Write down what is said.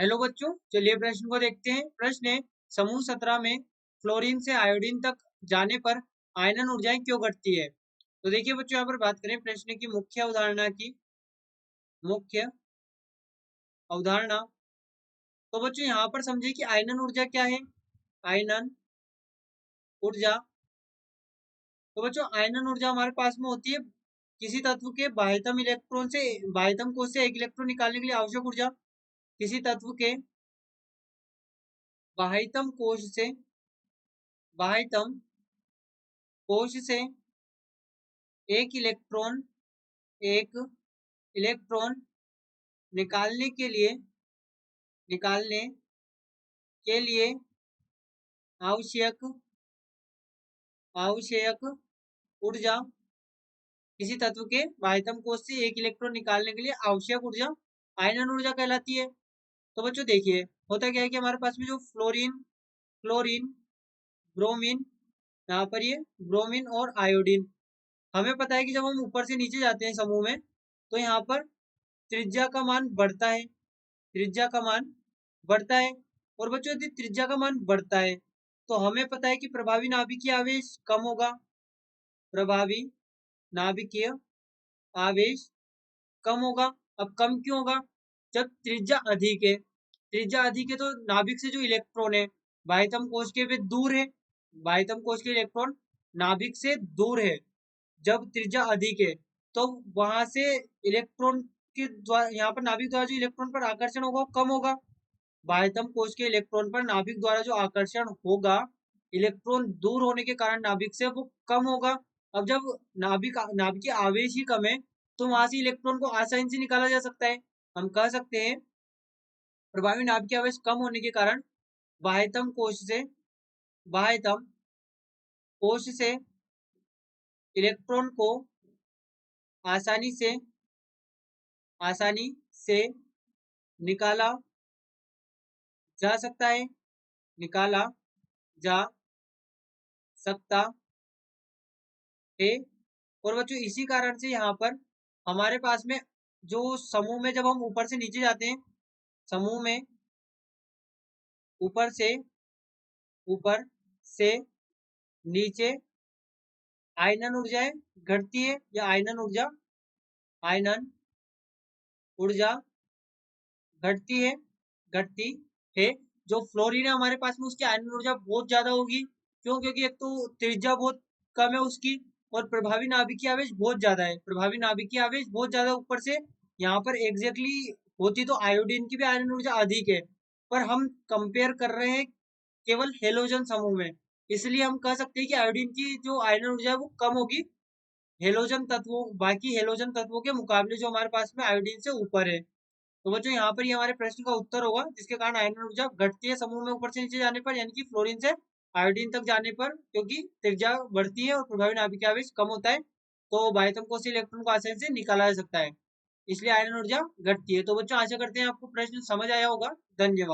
Hello बच्चों, चलिए प्रश्न को देखते हैं। प्रश्न है, समूह 17 में फ्लोरीन से आयोडीन तक जाने पर आयनन ऊर्जाएं क्यों घटती है। तो देखिए बच्चों, यहाँ पर बात करें प्रश्न की मुख्य अवधारणा की। मुख्य अवधारणा तो बच्चों यहाँ पर समझिए कि आयनन ऊर्जा क्या है। आयनन ऊर्जा, तो बच्चों आयनन ऊर्जा हमारे पास में होती है किसी तत्व के बाह्यतम कोश से एक इलेक्ट्रॉन निकालने के लिए आवश्यक ऊर्जा। किसी तत्व के बाह्यतम कोश से एक इलेक्ट्रॉन निकालने के लिए आवश्यक ऊर्जा, किसी तत्व के बाह्यतम कोश से एक इलेक्ट्रॉन निकालने के लिए आवश्यक ऊर्जा आयनन ऊर्जा कहलाती है। तो बच्चों देखिए, होता क्या है कि हमारे पास में जो क्लोरीन, ब्रोमीन, यहाँ पर ये ब्रोमीन और आयोडीन, हमें पता है कि जब हम ऊपर से नीचे जाते हैं समूह में, तो यहाँ पर त्रिज्या का मान बढ़ता है। और बच्चों यदि त्रिज्या का मान बढ़ता है तो हमें पता है कि प्रभावी नाभिकीय आवेश कम होगा। प्रभावी नाभिकीय आवेश कम होगा। अब कम क्यों होगा? जब त्रिज्या अधिक है, तो नाभिक से जो इलेक्ट्रॉन है बाह्यतम कोश के वे दूर है। बाह्यतम कोश के इलेक्ट्रॉन नाभिक से दूर है। जब त्रिज्या अधिक है तो वहां से इलेक्ट्रॉन के द्वारा, यहाँ पर नाभिक द्वारा जो इलेक्ट्रॉन पर आकर्षण होगा वो कम होगा। बाह्यतम कोश के इलेक्ट्रॉन पर नाभिक द्वारा जो आकर्षण होगा, इलेक्ट्रॉन दूर होने के कारण नाभिक से, वो कम होगा। अब जब नाभिकीय आवेश ही कम है तो वहां से इलेक्ट्रॉन को आसानी से निकाला जा सकता है। हम कह सकते हैं प्रभावी नाभिकीय आवेश कम होने के कारण बाह्यतम कोश से इलेक्ट्रॉन को आसानी से निकाला जा सकता है। और बच्चों इसी कारण से यहाँ पर हमारे पास में जो समूह में जब हम ऊपर से नीचे जाते हैं, समूह में ऊपर से नीचे आयनन ऊर्जाएं घटती है या आयनन ऊर्जा घटती है। जो फ्लोरीन है हमारे पास में, उसकी आयनन ऊर्जा बहुत ज्यादा होगी। क्यों? क्योंकि एक तो त्रिज्या बहुत कम है उसकी, और प्रभावी नाभिकीय आवेश बहुत ज्यादा है। ऊपर से यहाँ पर एग्जैक्टली होती तो आयोडीन की भी आयनन ऊर्जा अधिक है, पर हम कंपेयर कर रहे हैं केवल हेलोजन समूह में, इसलिए हम कह सकते हैं कि आयोडीन की जो आयनन ऊर्जा है वो कम होगी बाकी हेलोजन तत्वों के मुकाबले, जो हमारे पास में आयोडीन से ऊपर है। तो बच्चों यहाँ पर ये हमारे प्रश्न का उत्तर होगा, जिसके कारण आयनन ऊर्जा घटती है समूह में ऊपर से नीचे जाने पर, यानी कि फ्लोरीन से आयोडीन तक जाने पर, क्योंकि त्रिज्या बढ़ती है और प्रभावी नाभिकीय आवेश कम होता है, तो बाह्यतम कोश से इलेक्ट्रॉन को आसानी से निकाला जा सकता है, इसलिए आयनन ऊर्जा घटती है। तो बच्चों आशा करते हैं आपको प्रश्न समझ आया होगा। धन्यवाद।